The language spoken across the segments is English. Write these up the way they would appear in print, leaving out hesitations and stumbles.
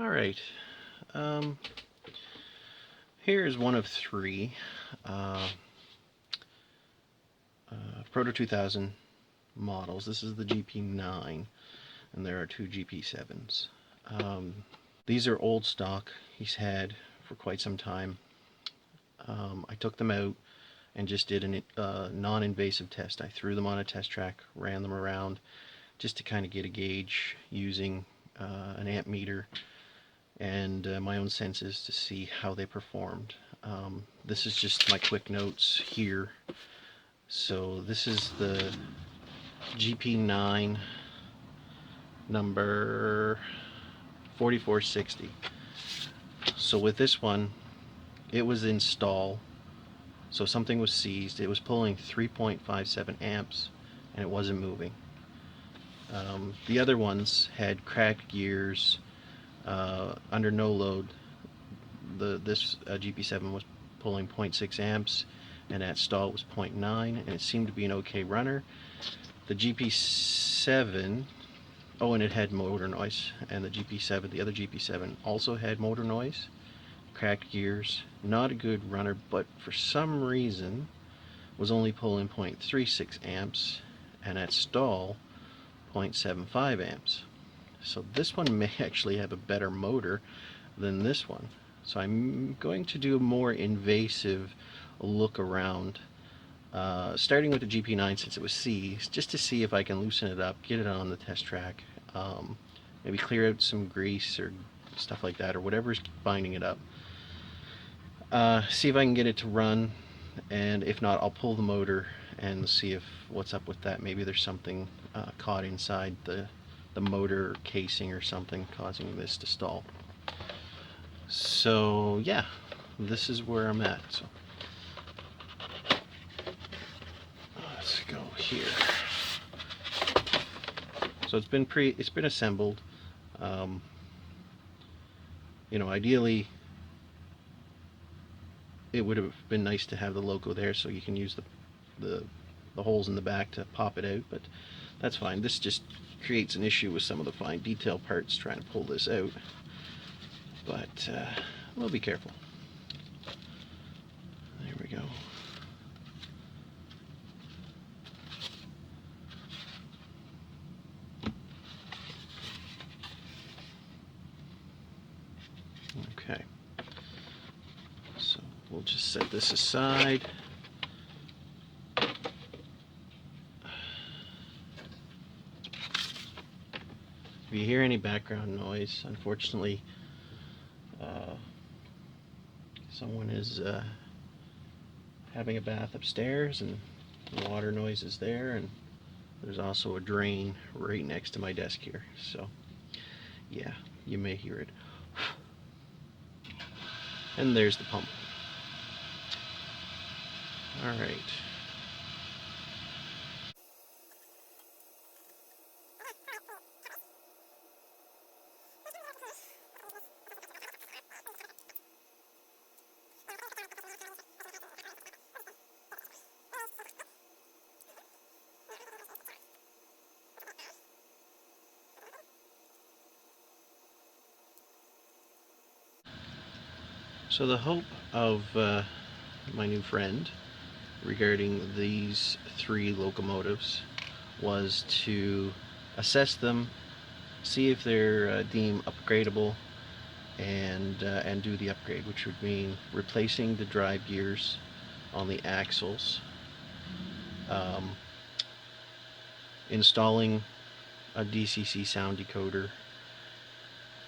Alright, um, here is one of three uh, Proto 2000 models. This is the GP9, and there are two GP7s. These are old stock he's had for quite some time. I took them out and just did a non-invasive test. I threw them on a test track, ran them around, just to kind of get a gauge using an amp meter and my own senses to see how they performed. This is just my quick notes here. So this is the GP9 number 4460. So with this one, it was in stall, so something was seized. It was pulling 3.57 amps and it wasn't moving. The other ones had cracked gears, under no load. This GP7 was pulling 0.6 amps and at stall was 0.9, and it seemed to be an okay runner. The GP7, oh, and it had motor noise, and the other GP7 also had motor noise, cracked gears, not a good runner, but for some reason was only pulling 0.36 amps and at stall 0.75 amps. So this one may actually have a better motor than this one. So I'm going to do a more invasive look around, starting with the GP9 since it was seized, just to see if I can loosen it up, get it on the test track, maybe clear out some grease or stuff like that, or whatever's binding it up. See if I can get it to run, and if not, I'll pull the motor and see if what's up with that. Maybe there's something caught inside the motor casing or something causing this to stall. So yeah, this is where I'm at. So let's go here. So it's been assembled. You know, ideally it would have been nice to have the loco there so you can use the holes in the back to pop it out, but that's fine. This just creates an issue with some of the fine detail parts trying to pull this out, but we'll be careful. There we go. Okay, so we'll just set this aside. If you hear any background noise, unfortunately, someone is having a bath upstairs, and the water noise is there, and there's also a drain right next to my desk here. So, yeah, you may hear it. And there's the pump. All right. So the hope of my new friend regarding these three locomotives was to assess them, see if they're deemed upgradable, and do the upgrade, which would mean replacing the drive gears on the axles, um, installing a DCC sound decoder,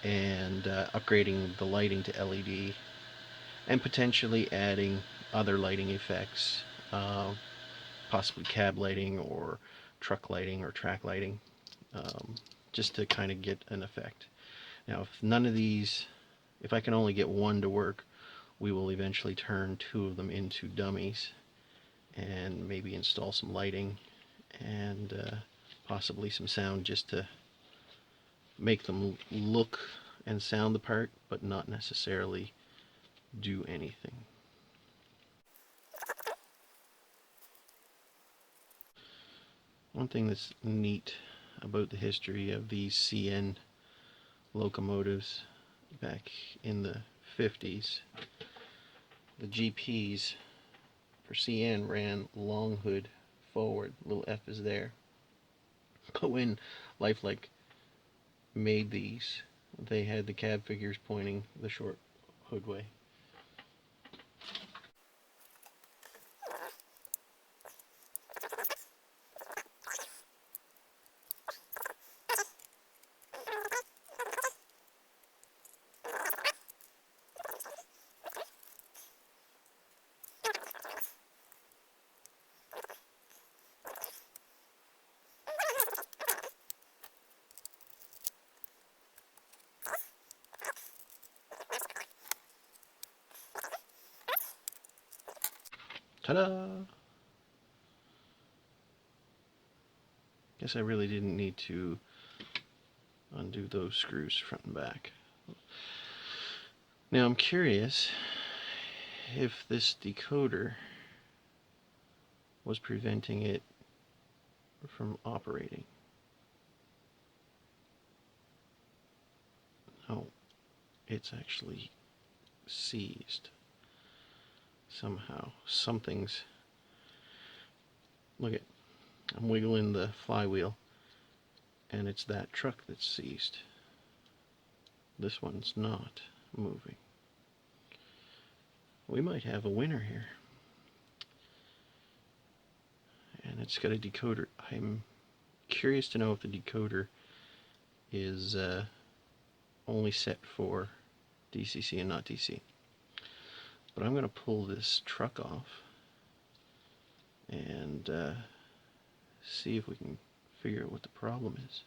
and upgrading the lighting to LED, and potentially adding other lighting effects, possibly cab lighting or truck lighting or track lighting, just to kind of get an effect. Now, if I can only get one to work, we will eventually turn two of them into dummies and maybe install some lighting and possibly some sound, just to make them look and sound the part, but not necessarily do anything. One thing that's neat about the history of these CN locomotives back in the 50s, the GPs for CN ran long hood forward. Little F is there. But when Lifelike made these, they had the cab figures pointing the short hood way. Ta-da! Guess I really didn't need to undo those screws front and back. Now I'm curious if this decoder was preventing it from operating. No, it's actually seized somehow. Something's... Look at, I'm wiggling the flywheel and it's that truck that's seized. This one's not moving. We might have a winner here. And it's got a decoder. I'm curious to know if the decoder is only set for DCC and not DC. But I'm going to pull this truck off and see if we can figure out what the problem is.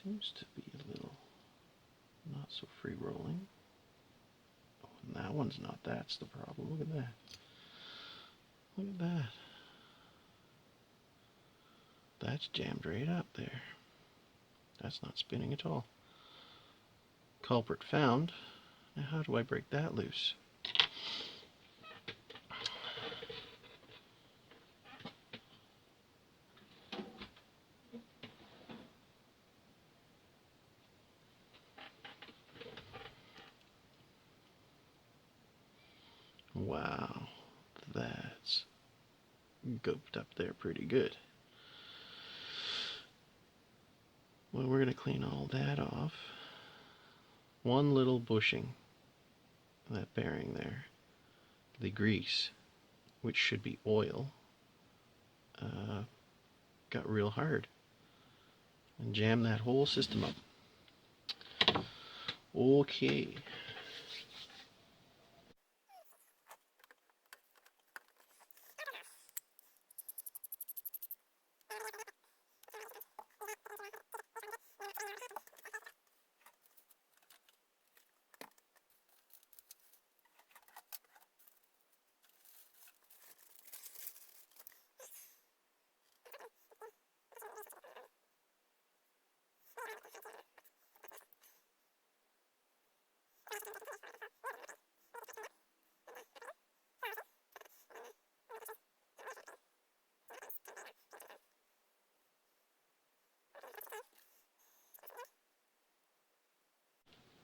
Seems to be a little not so free rolling. Oh, and that one's not. That's the problem. Look at that. Look at that. That's jammed right up there. That's not spinning at all. Culprit found. Now how do I break that loose? Wow, gooped up there pretty good. Well, we're going to clean all that off. One little bushing, that bearing there, the grease, which should be oil, got real hard and jammed that whole system up. Okay.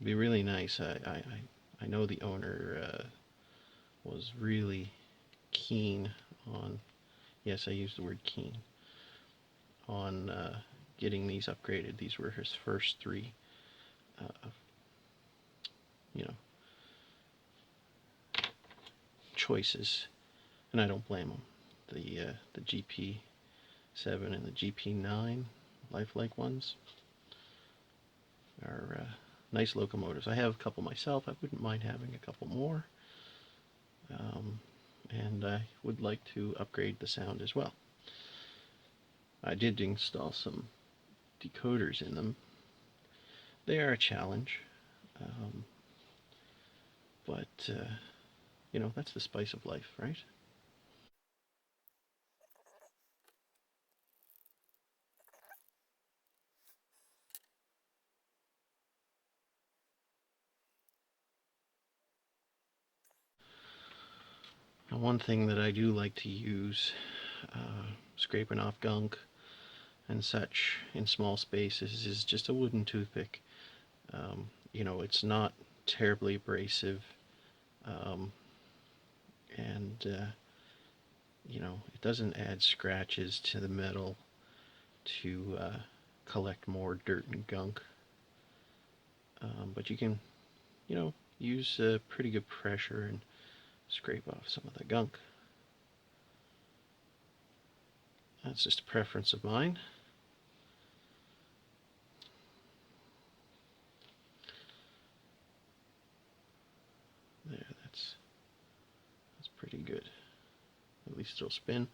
Be really nice. I know the owner was really keen on, yes, I used the word keen, on getting these upgraded. These were his first three, you know, choices, and I don't blame him. The GP7 and the GP9 lifelike ones are nice locomotives. I have a couple myself. I wouldn't mind having a couple more. And I would like to upgrade the sound as well. I did install some decoders in them. They are a challenge, but you know, that's the spice of life, right? Now, one thing that I do like to use, scraping off gunk and such in small spaces, is just a wooden toothpick. You know, it's not terribly abrasive, and you know, it doesn't add scratches to the metal to collect more dirt and gunk. But you can, you know, use pretty good pressure and scrape off some of the gunk. That's just a preference of mine. There, that's pretty good. At least it'll spin.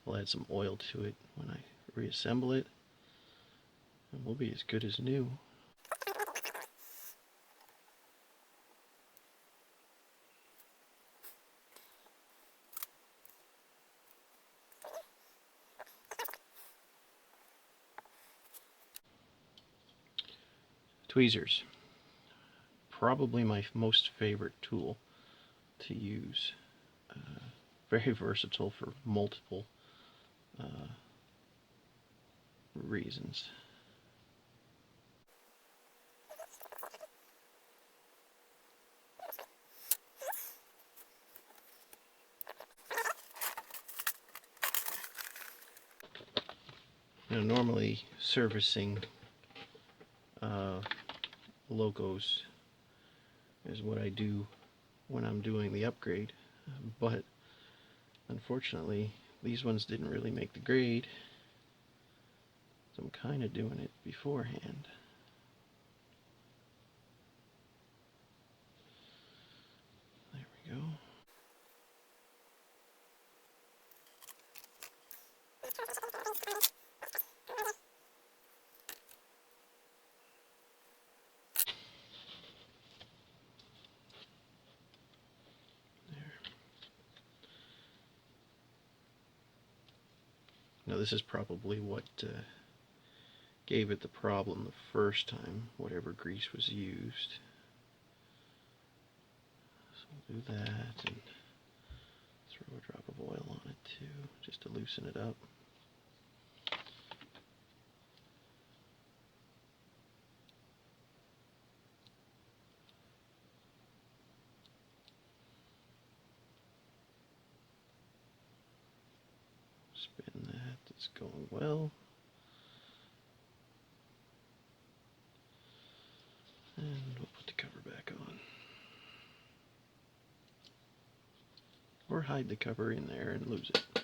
I'll add some oil to it when I reassemble it, and we'll be as good as new. Tweezers, probably my most favorite tool to use. Very versatile for multiple reasons. Now, normally servicing locos is what I do when I'm doing the upgrade, but unfortunately these ones didn't really make the grade, so I'm kind of doing it beforehand. There we go. Now this is probably what gave it the problem the first time, whatever grease was used. So we'll do that and throw a drop of oil on it too, just to loosen it up. Spin that, it's going well. And we'll put the cover back on. Or hide the cover in there and lose it.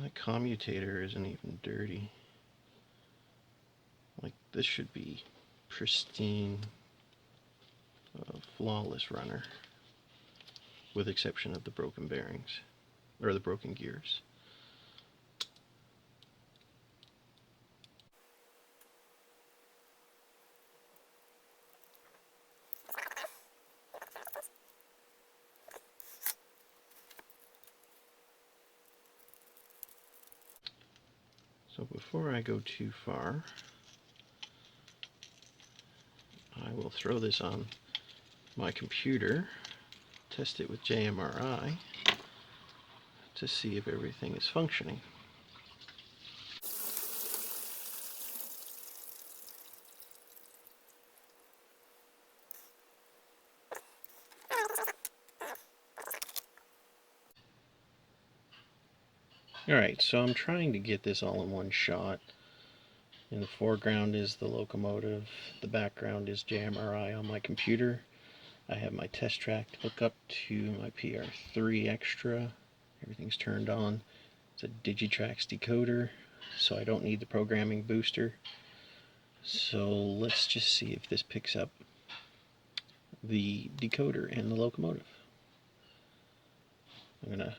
The commutator isn't even dirty. Like, this should be pristine, flawless runner, with exception of the broken bearings, or the broken gears. So before I go too far, I will throw this on my computer, test it with JMRI to see if everything is functioning. Alright, so I'm trying to get this all in one shot. In the foreground is the locomotive, the background is JMRI on my computer. I have my test track hooked up to my PR3 Extra. Everything's turned on. It's a Digitrax decoder, so I don't need the programming booster. So let's just see if this picks up the decoder and the locomotive. I'm gonna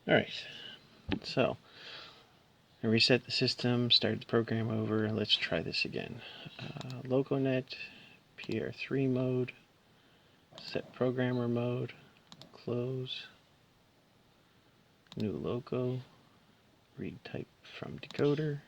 Alright, so I reset the system, started the program over, and let's try this again. Loconet, PR3 mode, set programmer mode, close, new loco, read type from decoder.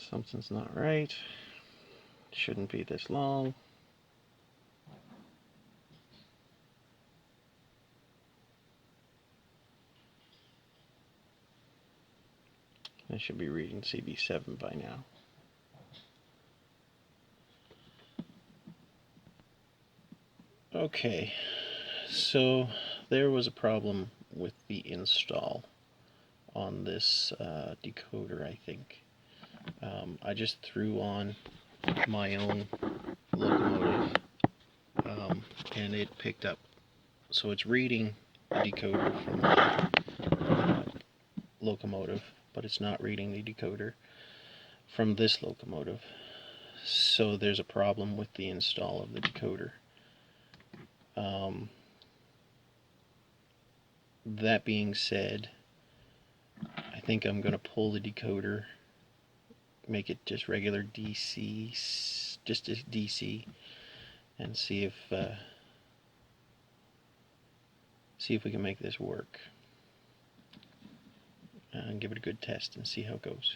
Something's not right. Shouldn't be this long. I should be reading CB7 by now. Okay, so there was a problem with the install on this decoder, I think. I just threw on my own locomotive, and it picked up. So it's reading the decoder from my locomotive, but it's not reading the decoder from this locomotive. So there's a problem with the install of the decoder. That being said, I think I'm going to pull the decoder, make it just regular DC, just as DC, and see if we can make this work, and give it a good test and see how it goes.